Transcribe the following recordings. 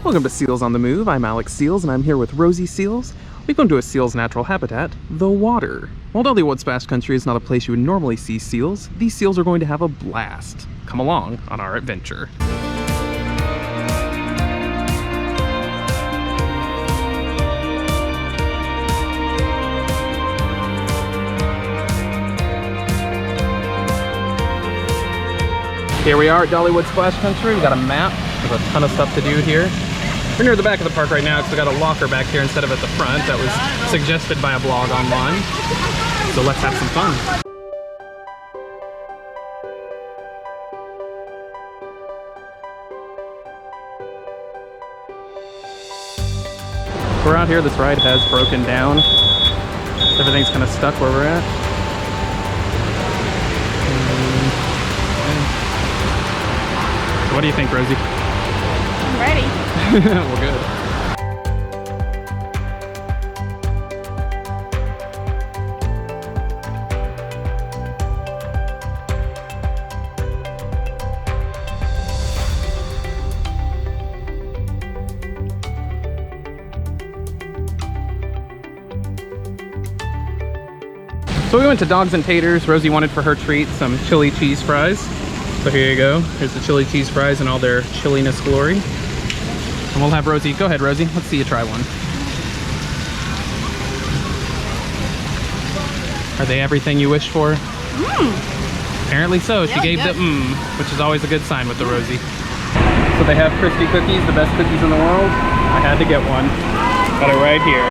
Welcome to Seals on the Move. I'm Alex Seals, and I'm here with Rozie Seals. We've come to a seal's natural habitat, the water. While Dollywood Splash Country is not a place you would normally see seals, these seals are going to have a blast. Come along on our adventure. Here we are at Dollywood Splash Country. We got a map. There's a ton of stuff to do here. We're near the back of the park right now because we got a locker back here instead of at the front. That was suggested by a blog online. So let's have some fun. We're out here. This ride has broken down. Everything's kind of stuck where we're at. So what do you think, Rozie? I'm ready. Well, good. So we went to Dogs and Taters. Rozie wanted for her treat some chili cheese fries. So here you go. Here's the chili cheese fries in all their chilliness glory. And we'll have Rozie. Go ahead, Rozie. Let's see you try one. Are they everything you wished for? Apparently so. She gave the which is always a good sign with the Rozie. So they have crispy cookies, the best cookies in the world. I had to get one. Got it right here.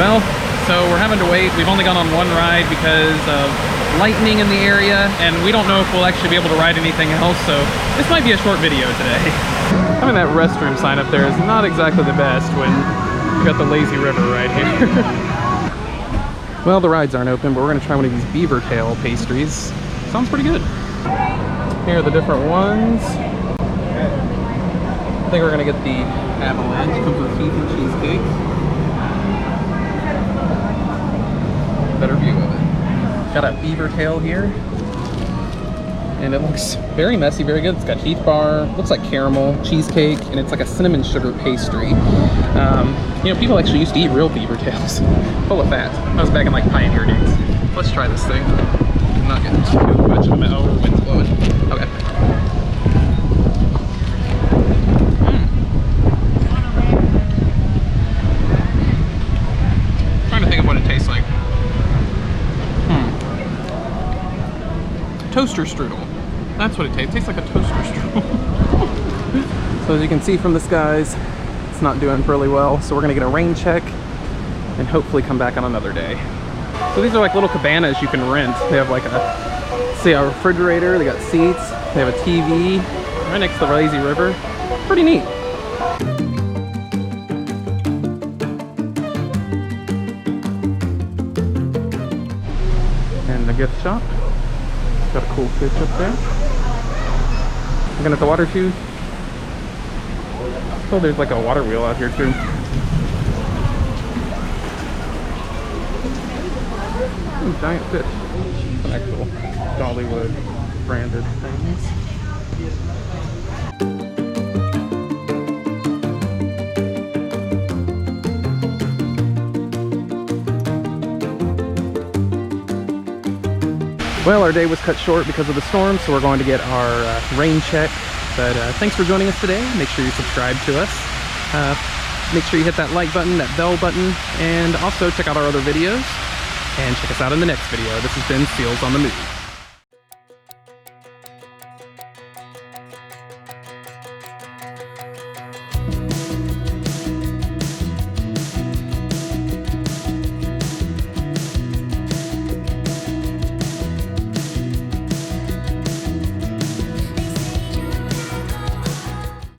Well, so we're having to wait. We've only gone on one ride because of lightning in the area, and we don't know if we'll actually be able to ride anything else, so this might be a short video today. Having that restroom sign up there is not exactly the best when you got the lazy river right here. Well, the rides aren't open, but we're gonna try one of these BeaverTails pastries. Sounds pretty good. Here are the different ones. I think we're gonna get the avalanche. Comes with teeth and cheesecake. Better view of it. Got a BeaverTails here, and it looks very messy, very good. It's got Heath bar, looks like caramel, cheesecake, and it's like a cinnamon sugar pastry. You know, people actually used to eat real BeaverTails, full of fat. That was back in like pioneer days. Let's try this thing. I'm not getting too much of it. Oh, the wind's blowing. Okay. Trying to think of what it tastes like. Toaster strudel. That's what it tastes. It tastes like a toaster strudel. So as you can see from the skies, it's not doing really well. So we're gonna get a rain check and hopefully come back on another day. So these are like little cabanas you can rent. They have like a, see, a refrigerator, they got seats, they have a TV right next to the lazy river. Pretty neat. And the gift shop. Got a cool fish up there. Looking at the water too. Oh, there's like a water wheel out here too. Ooh, giant fish. Some actual Dollywood branded things. Well, our day was cut short because of the storm, so we're going to get our rain check But thanks for joining us today. Make sure you subscribe to us. Make sure you hit that like button, that bell button, and also check out our other videos. And check us out in the next video. This has been Seals on the Move.